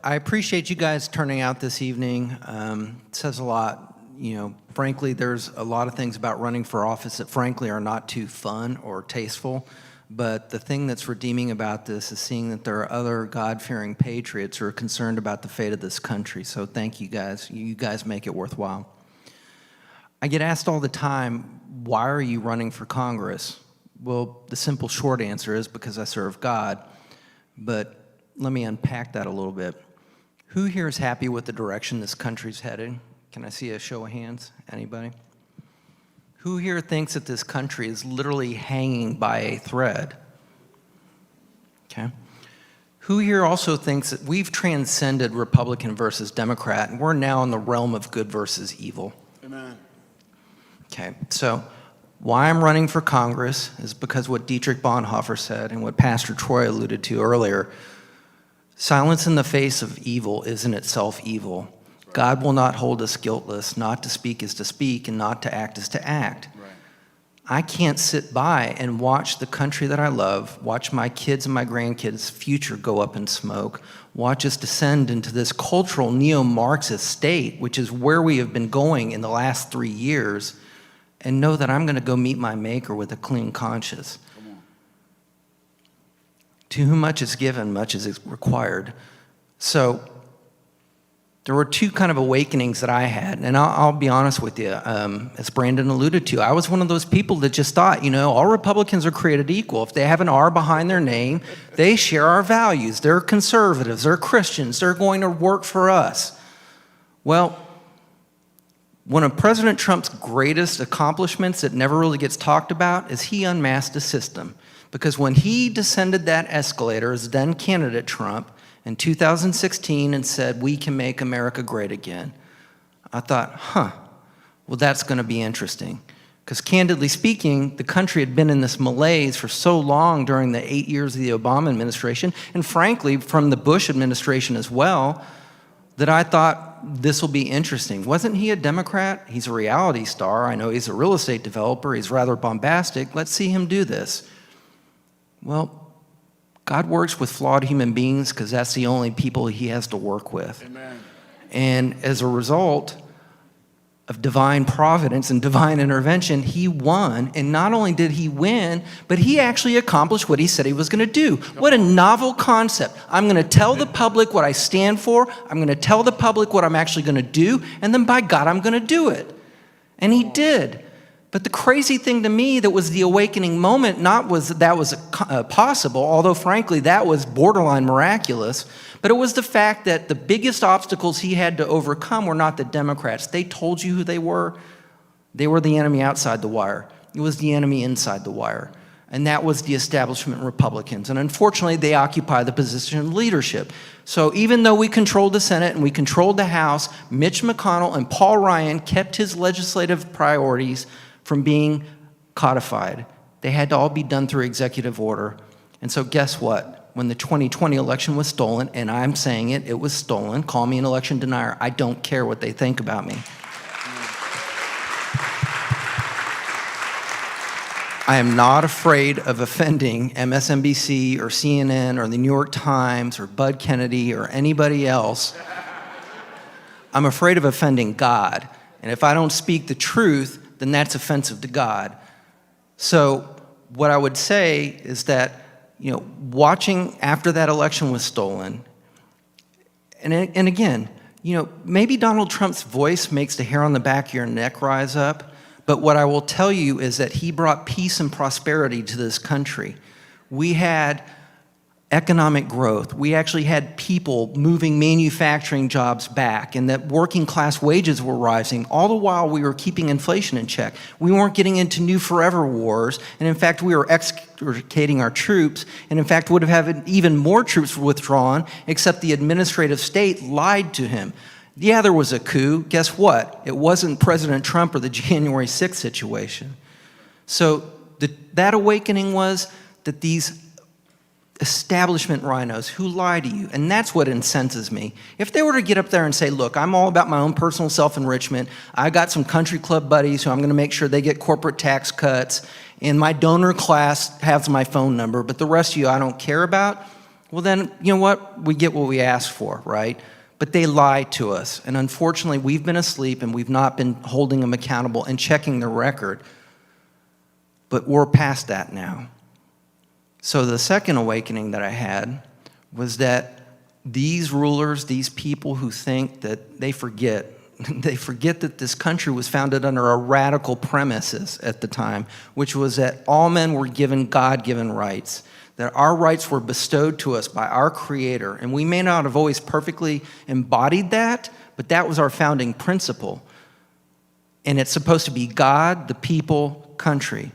I appreciate you guys turning out this evening. It says a lot. Frankly, there's a lot of things about running for office that frankly are not too fun or tasteful. But the thing that's redeeming about this is seeing that there are other God-fearing patriots who are concerned about the fate of this country. So thank you guys. You guys make it worthwhile. I get asked all the time, why are you running for Congress? Well, the simple short answer is because I serve God. But let me unpack that a little bit. Who here is happy with the direction this country's headed? Can I see a show of hands? Anybody? Who here thinks that this country is literally hanging by a thread? Okay. Who here also thinks that we've transcended Republican versus Democrat, and we're now in the realm of good versus evil? Amen. Okay, so why I'm running for Congress is because what Dietrich Bonhoeffer said and what Pastor Troy alluded to earlier. Silence in the face of evil is in itself evil. Right. God will not hold us guiltless. Not to speak is to speak, and not to act is to act. Right. I can't sit by and watch the country that I love, watch my kids and my grandkids' future go up in smoke, watch us descend into this cultural neo-Marxist state, which is where we have been going in the last 3 years, and know that I'm going to go meet my Maker with a clean conscience. To whom much is given, much is required. So there were two kind of awakenings that I had, and I'll be honest with you, as Brandon alluded to, I was one of those people that just thought, all Republicans are created equal. If they have an R behind their name, they share our values. They're conservatives, they're Christians, they're going to work for us. Well, one of President Trump's greatest accomplishments that never really gets talked about is he unmasked the system. Because when he descended that escalator as then candidate Trump in 2016 and said, we can make America great again, I thought, well, that's going to be interesting. Because candidly speaking, the country had been in this malaise for so long during the 8 years of the Obama administration, and frankly, from the Bush administration as well, that I thought this will be interesting. Wasn't he a Democrat? He's a reality star. I know he's a real estate developer. He's rather bombastic. Let's see him do this. Well, God works with flawed human beings because that's the only people he has to work with. Amen. And as a result of divine providence and divine intervention, he won. And not only did he win, but he actually accomplished what he said he was going to do. What a novel concept. I'm going to tell the public what I stand for. I'm going to tell the public what I'm actually going to do. And then by God, I'm going to do it. And he did. But the crazy thing to me that was the awakening moment, not was that was possible, although frankly that was borderline miraculous, but it was the fact that the biggest obstacles he had to overcome were not the Democrats. They told you who they were. They were the enemy outside the wire. It was the enemy inside the wire. And that was the establishment Republicans. And unfortunately, they occupy the position of leadership. So even though we controlled the Senate and we controlled the House, Mitch McConnell and Paul Ryan kept his legislative priorities from being codified. They had to all be done through executive order. And so guess what? When the 2020 election was stolen, and I'm saying it, it was stolen, call me an election denier, I don't care what they think about me. I am not afraid of offending MSNBC or CNN or the New York Times or Bud Kennedy or anybody else. I'm afraid of offending God. And if I don't speak the truth, then that's offensive to God. So what I would say is that, watching after that election was stolen, and again, maybe Donald Trump's voice makes the hair on the back of your neck rise up, but what I will tell you is that he brought peace and prosperity to this country. We had economic growth. We actually had people moving manufacturing jobs back, and that working class wages were rising, all the while we were keeping inflation in check. We weren't getting into new forever wars, and in fact we were extricating our troops, and in fact would have had even more troops withdrawn, except the administrative state lied to him. Yeah, there was a coup. Guess what? It wasn't President Trump or the January 6th situation. So that awakening was that these establishment rhinos who lie to you, and that's what incenses me. If they were to get up there and say, look, I'm all about my own personal self-enrichment, I got some country club buddies who I'm going to make sure they get corporate tax cuts, and my donor class has my phone number, but the rest of you I don't care about, Well then, you know what? We get what we ask for, right? But they lie to us. And unfortunately, we've been asleep and we've not been holding them accountable and checking their record. But we're past that now. So the second awakening that I had was that these rulers, these people who think that they forget that this country was founded under a radical premises at the time, which was that all men were given God-given rights, that our rights were bestowed to us by our Creator. And we may not have always perfectly embodied that, but that was our founding principle. And it's supposed to be God, the people, country.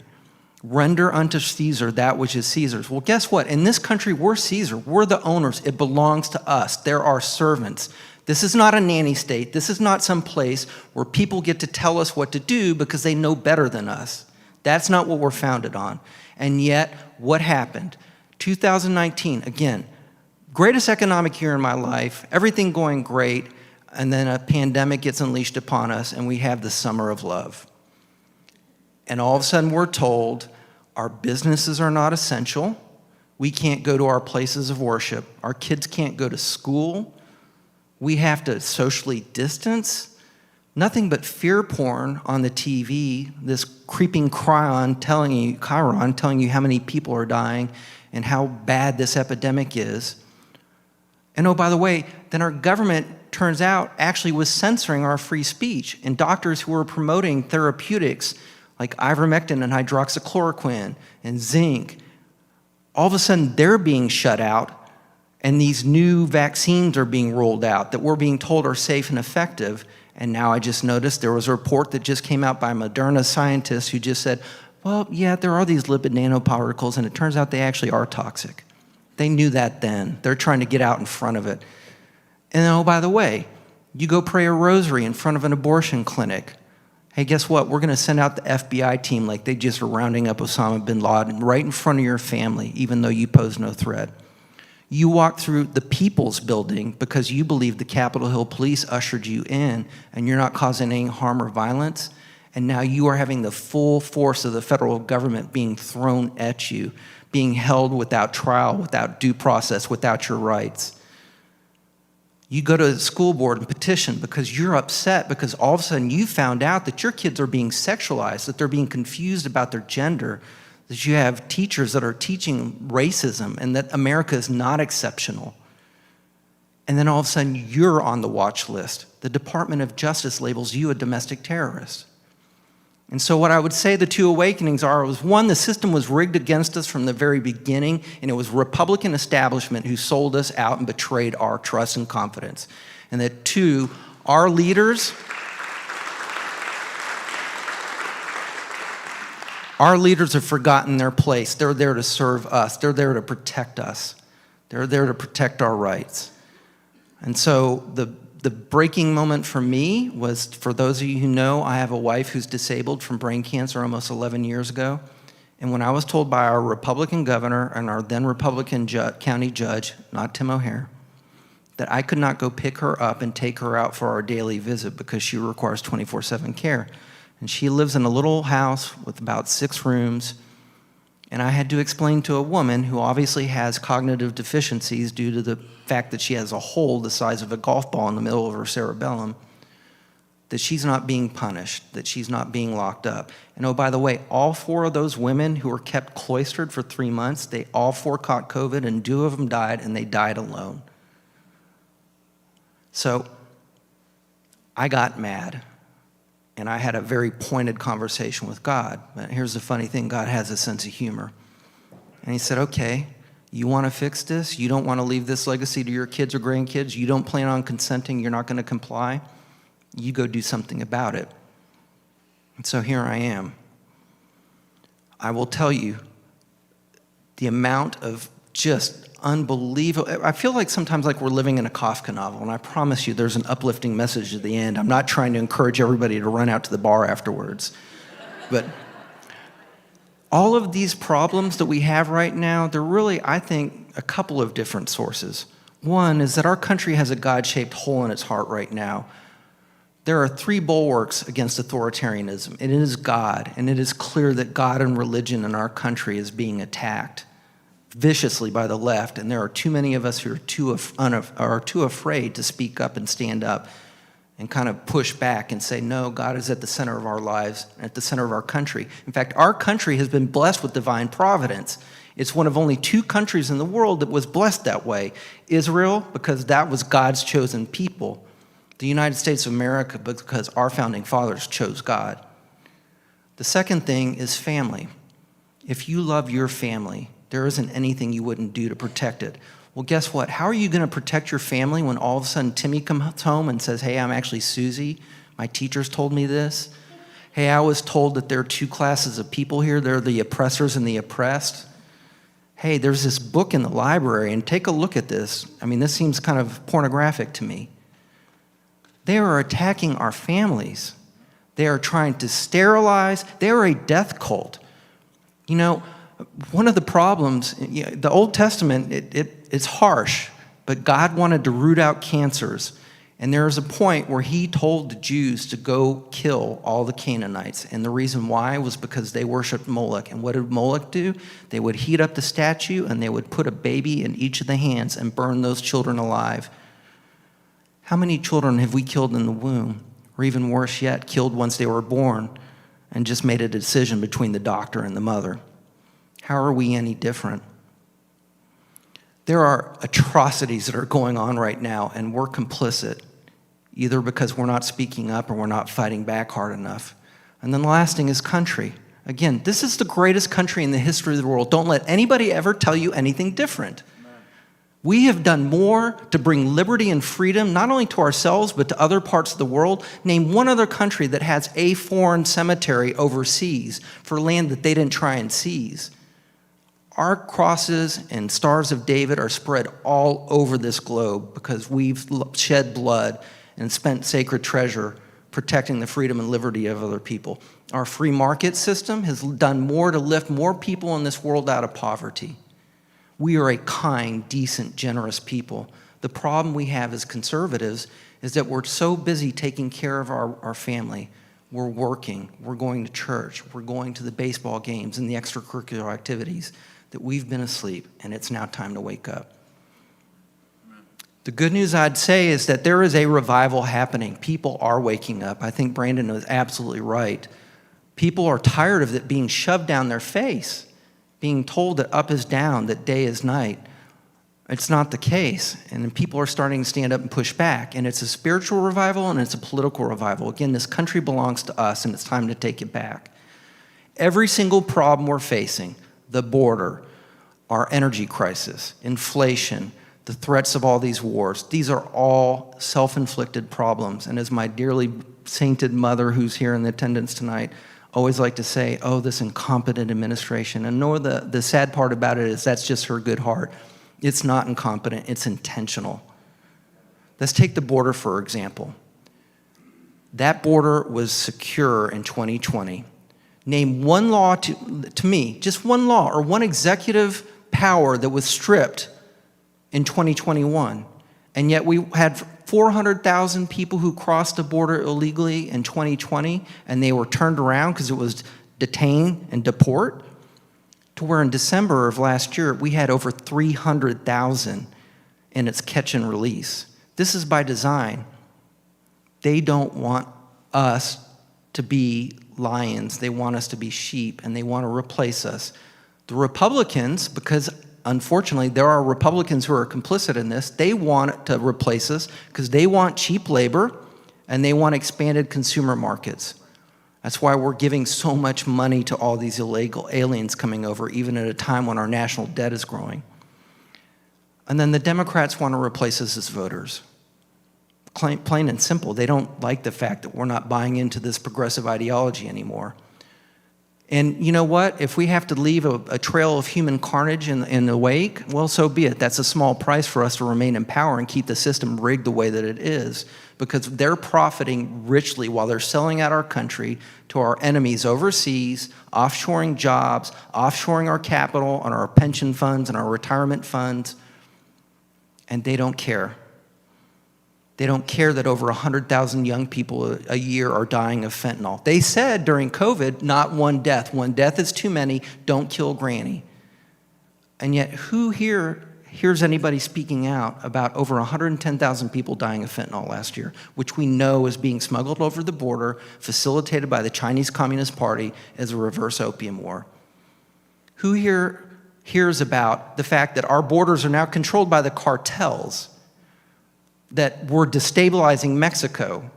Render unto Caesar that which is Caesar's. Well, guess what? In this country, we're Caesar. We're the owners. It belongs to us. They're our servants. This is not a nanny state. This is not some place where people get to tell us what to do because they know better than us. That's not what we're founded on. And yet, what happened? 2019, again, greatest economic year in my life, everything going great, and then a pandemic gets unleashed upon us, and we have the summer of love. And all of a sudden, we're told our businesses are not essential. We can't go to our places of worship. Our kids can't go to school. We have to socially distance. Nothing but fear porn on the TV, this creeping Chiron telling you how many people are dying and how bad this epidemic is. And oh, by the way, then our government, turns out, actually was censoring our free speech. And doctors who were promoting therapeutics like ivermectin and hydroxychloroquine and zinc, all of a sudden they're being shut out, and these new vaccines are being rolled out that we're being told are safe and effective. And now I just noticed there was a report that just came out by Moderna scientists who just said, well, yeah, there are these lipid nanoparticles, and it turns out they actually are toxic. They knew that then. They're trying to get out in front of it. And oh, by the way, you go pray a rosary in front of an abortion clinic. Hey, guess what? We're going to send out the FBI team like they just were rounding up Osama bin Laden right in front of your family, even though you pose no threat. You walk through the People's Building because you believe the Capitol Hill police ushered you in and you're not causing any harm or violence. And now you are having the full force of the federal government being thrown at you, being held without trial, without due process, without your rights. You go to the school board and petition because you're upset because all of a sudden you found out that your kids are being sexualized, that they're being confused about their gender, that you have teachers that are teaching racism and that America is not exceptional. And then all of a sudden you're on the watch list. The Department of Justice labels you a domestic terrorist. And so what I would say the two awakenings are was, one, the system was rigged against us from the very beginning, and it was Republican establishment who sold us out and betrayed our trust and confidence. And that two, our leaders have forgotten their place. They're there to serve us. They're there to protect us. They're there to protect our rights. And so the breaking moment for me was, for those of you who know, I have a wife who's disabled from brain cancer almost 11 years ago. And when I was told by our Republican governor and our then Republican county judge, not Tim O'Hare, that I could not go pick her up and take her out for our daily visit because she requires 24/7 care. And she lives in a little house with about 6 rooms. And I had to explain to a woman who obviously has cognitive deficiencies due to the fact that she has a hole the size of a golf ball in the middle of her cerebellum, that she's not being punished, that she's not being locked up. And oh, by the way, all 4 of those women who were kept cloistered for 3 months, they all 4 caught COVID, and 2 of them died, and they died alone. So I got mad. And I had a very pointed conversation with God. But here's the funny thing, God has a sense of humor. And he said, okay, you want to fix this? You don't want to leave this legacy to your kids or grandkids? You don't plan on consenting? You're not going to comply? You go do something about it. And so here I am. I will tell you the amount of just unbelievable. I feel like sometimes like we're living in a Kafka novel, and I promise you there's an uplifting message at the end. I'm not trying to encourage everybody to run out to the bar afterwards. But all of these problems that we have right now, they're really, I think, a couple of different sources. One is that our country has a God-shaped hole in its heart right now. There are 3 bulwarks against authoritarianism. It is God, and it is clear that God and religion in our country is being attacked viciously by the left, and there are too many of us who are too afraid to speak up and stand up and kind of push back and say, no, God is at the center of our lives, at the center of our country. In fact, our country has been blessed with divine providence. It's one of only 2 countries in the world that was blessed that way. Israel, because that was God's chosen people. The United States of America, because our founding fathers chose God. The second thing is family. If you love your family, there isn't anything you wouldn't do to protect it. Well, guess what? How are you going to protect your family when all of a sudden Timmy comes home and says, hey, I'm actually Susie. My teachers told me this. Hey, I was told that there are 2 classes of people here. They're the oppressors and the oppressed. Hey, there's this book in the library, and take a look at this. I mean, this seems kind of pornographic to me. They are attacking our families. They are trying to sterilize. They are a death cult. You know, one of the problems, the Old Testament, it's harsh, but God wanted to root out cancers. And there was a point where he told the Jews to go kill all the Canaanites. And the reason why was because they worshiped Moloch. And what did Moloch do? They would heat up the statue, and they would put a baby in each of the hands and burn those children alive. How many children have we killed in the womb? Or even worse yet, killed once they were born and just made a decision between the doctor and the mother? How are we any different? There are atrocities that are going on right now, and we're complicit, either because we're not speaking up or we're not fighting back hard enough. And then the last thing is country. Again, this is the greatest country in the history of the world. Don't let anybody ever tell you anything different. We have done more to bring liberty and freedom, not only to ourselves, but to other parts of the world. Name one other country that has a foreign cemetery overseas for land that they didn't try and seize. Our crosses and stars of David are spread all over this globe because we've shed blood and spent sacred treasure protecting the freedom and liberty of other people. Our free market system has done more to lift more people in this world out of poverty. We are a kind, decent, generous people. The problem we have as conservatives is that we're so busy taking care of our family. We're working, we're going to church, we're going to the baseball games and the extracurricular activities, that we've been asleep, and it's now time to wake up. The good news I'd say is that there is a revival happening. People are waking up. I think Brandon was absolutely right. People are tired of it being shoved down their face, being told that up is down, that day is night. It's not the case, and people are starting to stand up and push back, and it's a spiritual revival and it's a political revival. Again, this country belongs to us, and it's time to take it back. Every single problem we're facing, the border, our energy crisis, inflation, the threats of all these wars, these are all self-inflicted problems. And as my dearly sainted mother, who's here in attendance tonight, always like to say, oh, this incompetent administration. And the sad part about it is that's just her good heart. It's not incompetent, it's intentional. Let's take the border, for example. That border was secure in 2020. Name one law to me, just one law or one executive power that was stripped in 2021. And yet we had 400,000 people who crossed the border illegally in 2020, and they were turned around because it was detain and deport, to where in December of last year, we had over 300,000 in its catch and release. This is by design. They don't want us to be lions. They want us to be sheep, and they want to replace us. The Republicans, because unfortunately there are Republicans who are complicit in this, they want to replace us because they want cheap labor and they want expanded consumer markets. That's why we're giving so much money to all these illegal aliens coming over, even at a time when our national debt is growing. And then the Democrats want to replace us as voters. Plain and simple, they don't like the fact that we're not buying into this progressive ideology anymore. And you know what? If we have to leave a trail of human carnage in the wake, well, so be it. That's a small price for us to remain in power and keep the system rigged the way that it is, because they're profiting richly while they're selling out our country to our enemies overseas, offshoring jobs, offshoring our capital and our pension funds and our retirement funds, and they don't care. They don't care that over 100,000 young people a year are dying of fentanyl. They said during COVID, not one death. One death is too many. Don't kill Granny. And yet, who here hears anybody speaking out about over 110,000 people dying of fentanyl last year, which we know is being smuggled over the border, facilitated by the Chinese Communist Party as a reverse opium war? Who here hears about the fact that our borders are now controlled by the cartels, that we're destabilizing Mexico,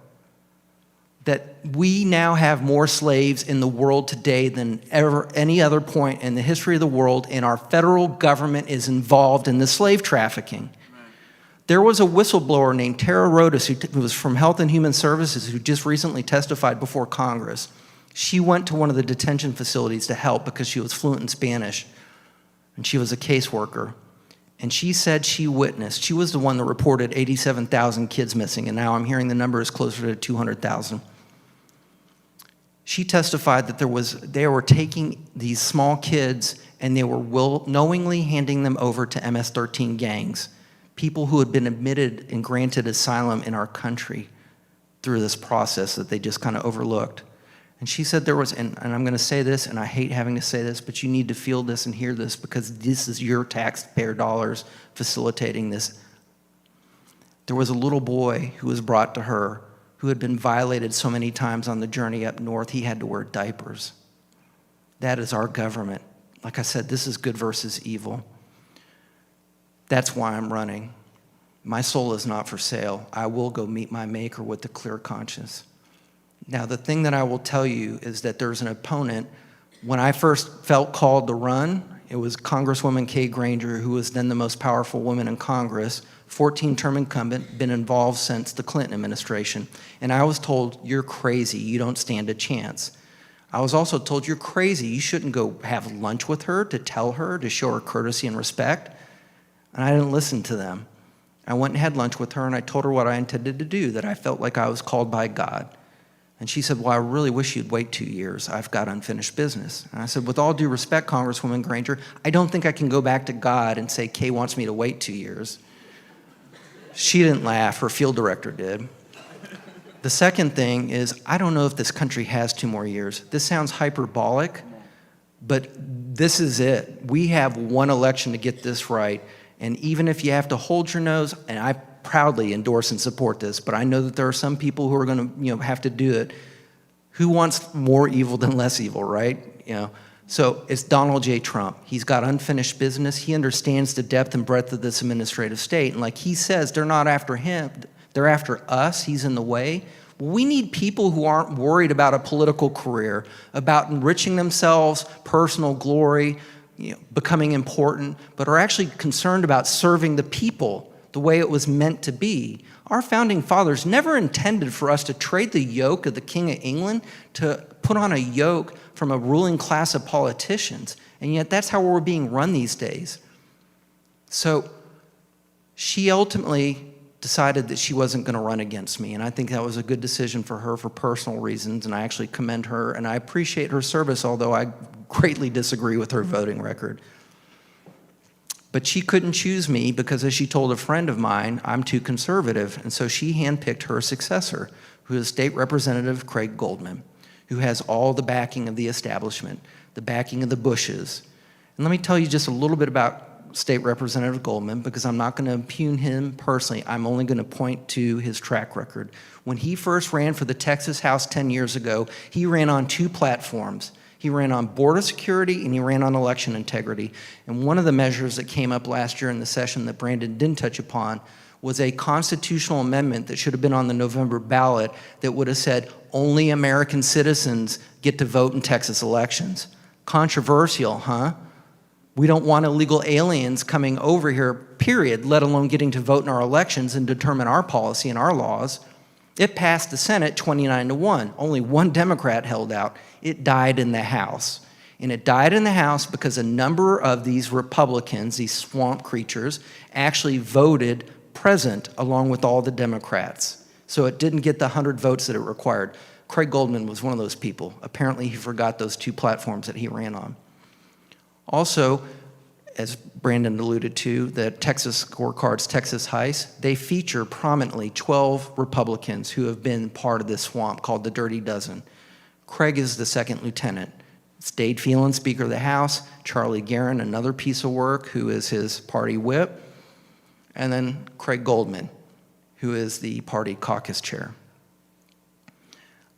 that we now have more slaves in the world today than ever any other point in the history of the world, and our federal government is involved in the slave trafficking. Right. There was a whistleblower named Tara Rodas who was from Health and Human Services who just recently testified before Congress. She went to one of the detention facilities to help because she was fluent in Spanish, and she was a caseworker. And she said she witnessed, she was the one that reported 87,000 kids missing, and now I'm hearing the number is closer to 200,000. She testified that they were taking these small kids and they were knowingly handing them over to MS-13 gangs, people who had been admitted and granted asylum in our country through this process that they just kind of overlooked. And she said there was, and I'm going to say this, and I hate having to say this, but you need to feel this and hear this because this is your taxpayer dollars facilitating this. There was a little boy who was brought to her who had been violated so many times on the journey up north, he had to wear diapers. That is our government. Like I said, this is good versus evil. That's why I'm running. My soul is not for sale. I will go meet my maker with a clear conscience. Now, the thing that I will tell you is that there's an opponent. When I first felt called to run, it was Congresswoman Kay Granger, who was then the most powerful woman in Congress, 14-term incumbent, been involved since the Clinton administration. And I was told, you're crazy, you don't stand a chance. I was also told, you're crazy, you shouldn't go have lunch with her to tell her, to show her courtesy and respect. And I didn't listen to them. I went and had lunch with her and I told her what I intended to do, that I felt like I was called by God. And she said, well, I really wish you'd wait 2 years. I've got unfinished business. And I said, with all due respect, Congresswoman Granger, I don't think I can go back to God and say, Kay wants me to wait 2 years. She didn't laugh, her field director did. The second thing is, I don't know if this country has 2 more years. This sounds hyperbolic, but this is it. We have one election to get this right, and even if you have to hold your nose, and I proudly endorse and support this, but I know that there are some people who are going to, have to do it. Who wants more evil than less evil, right? So it's Donald J. Trump. He's got unfinished business. He understands the depth and breadth of this administrative state. And like he says, they're not after him. They're after us. He's in the way. We need people who aren't worried about a political career, about enriching themselves, personal glory, becoming important, but are actually concerned about serving the people the way it was meant to be. Our founding fathers never intended for us to trade the yoke of the King of England to put on a yoke from a ruling class of politicians, and yet that's how we're being run these days. So she ultimately decided that she wasn't going to run against me, and I think that was a good decision for her for personal reasons, and I actually commend her, and I appreciate her service, although I greatly disagree with her voting record. But she couldn't choose me because, as she told a friend of mine, I'm too conservative, and so she handpicked her successor, who is State Representative Craig Goldman, who has all the backing of the establishment, the backing of the Bushes. And let me tell you just a little bit about State Representative Goldman, because I'm not going to impugn him personally. I'm only going to point to his track record. When he first ran for the Texas House 10 years ago, he ran on 2 platforms. He ran on border security and he ran on election integrity. And one of the measures that came up last year in the session that Brandon didn't touch upon was a constitutional amendment that should have been on the November ballot that would have said only American citizens get to vote in Texas elections. Controversial, huh? We don't want illegal aliens coming over here, period, let alone getting to vote in our elections and determine our policy and our laws. It passed the Senate 29-1. Only one Democrat held out. It died in the House. And it died in the House because a number of these Republicans, these swamp creatures, actually voted present along with all the Democrats. So it didn't get the 100 votes that it required. Craig Goldman was one of those people. Apparently he forgot those 2 platforms that he ran on. Also, as Brandon alluded to, the Texas scorecards, Texas Heist, they feature prominently 12 Republicans who have been part of this swamp called the Dirty Dozen. Craig is the 2nd lieutenant. It's Dade Phelan, Speaker of the House, Charlie Guerin, another piece of work, who is his party whip, and then Craig Goldman, who is the party caucus chair.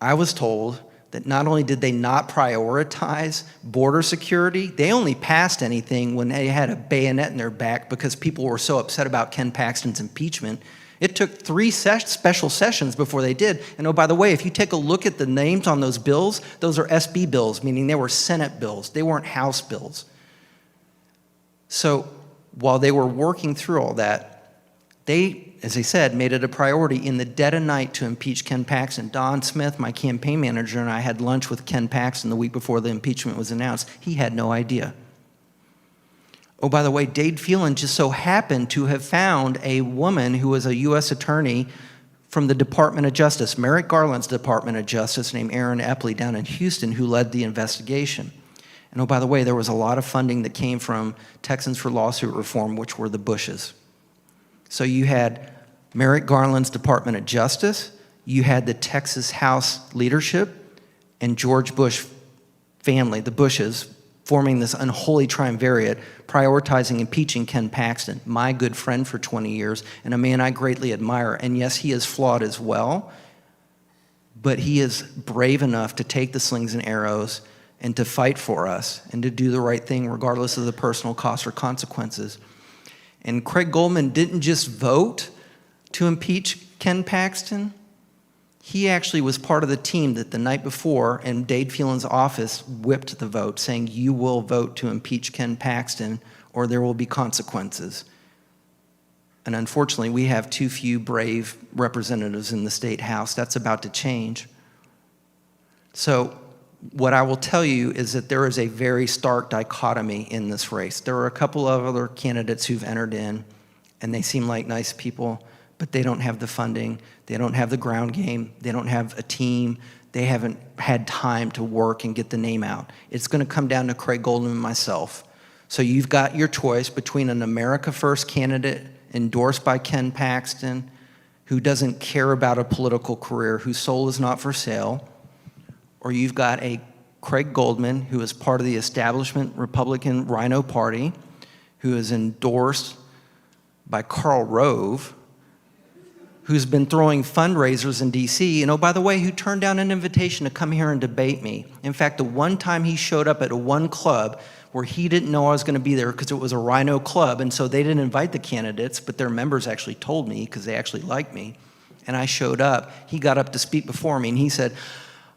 I was told that not only did they not prioritize border security, they only passed anything when they had a bayonet in their back because people were so upset about Ken Paxton's impeachment. It took 3 special sessions before they did. And oh, by the way, if you take a look at the names on those bills, those are SB bills, meaning they were Senate bills. They weren't House bills. So while they were working through all that, they, as I said, made it a priority in the dead of night to impeach Ken Paxton. Don Smith, my campaign manager, and I had lunch with Ken Paxton the week before the impeachment was announced. He had no idea. Oh, by the way, Dade Phelan just so happened to have found a woman who was a U.S. attorney from the Department of Justice, Merrick Garland's Department of Justice, named Erin Epley down in Houston, who led the investigation. And oh, by the way, there was a lot of funding that came from Texans for Lawsuit Reform, which were the Bushes. So you had Merrick Garland's Department of Justice, you had the Texas House leadership, and George Bush family, the Bushes, forming this unholy triumvirate, prioritizing impeaching Ken Paxton, my good friend for 20 years, and a man I greatly admire. And yes, he is flawed as well, but he is brave enough to take the slings and arrows and to fight for us and to do the right thing regardless of the personal costs or consequences. And Craig Goldman didn't just vote to impeach Ken Paxton. He actually was part of the team that the night before in Dade Phelan's office whipped the vote, saying, you will vote to impeach Ken Paxton or there will be consequences. And unfortunately, we have too few brave representatives in the state house. That's about to change. So what I will tell you is that there is a very stark dichotomy in this race. There are a couple of other candidates who've entered in, and they seem like nice people, but they don't have the funding, they don't have the ground game, they don't have a team, they haven't had time to work and get the name out. It's gonna come down to Craig Goldman and myself. So you've got your choice between an America First candidate endorsed by Ken Paxton, who doesn't care about a political career, whose soul is not for sale, or you've got a Craig Goldman, who is part of the establishment Republican Rhino Party, who is endorsed by Karl Rove, who's been throwing fundraisers in D.C., and oh, by the way, who turned down an invitation to come here and debate me. In fact, the one time he showed up at one club where he didn't know I was gonna be there because it was a Rhino club, and so they didn't invite the candidates, but their members actually told me because they actually liked me, and I showed up. He got up to speak before me, and he said,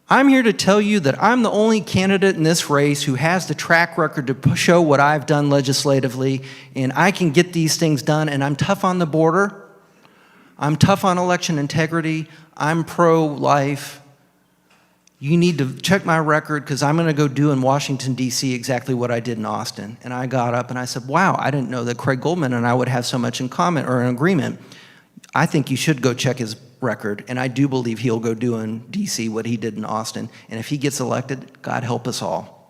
I'm here to tell you that I'm the only candidate in this race who has the track record to show what I've done legislatively, and I can get these things done, and I'm tough on the border, I'm tough on election integrity, I'm pro-life. You need to check my record because I'm gonna go do in Washington, D.C. exactly what I did in Austin. And I got up and I said, wow, I didn't know that Craig Goldman and I would have so much in common or an agreement. I think you should go check his record, and I do believe he'll go do in D.C. what he did in Austin. And if he gets elected, God help us all.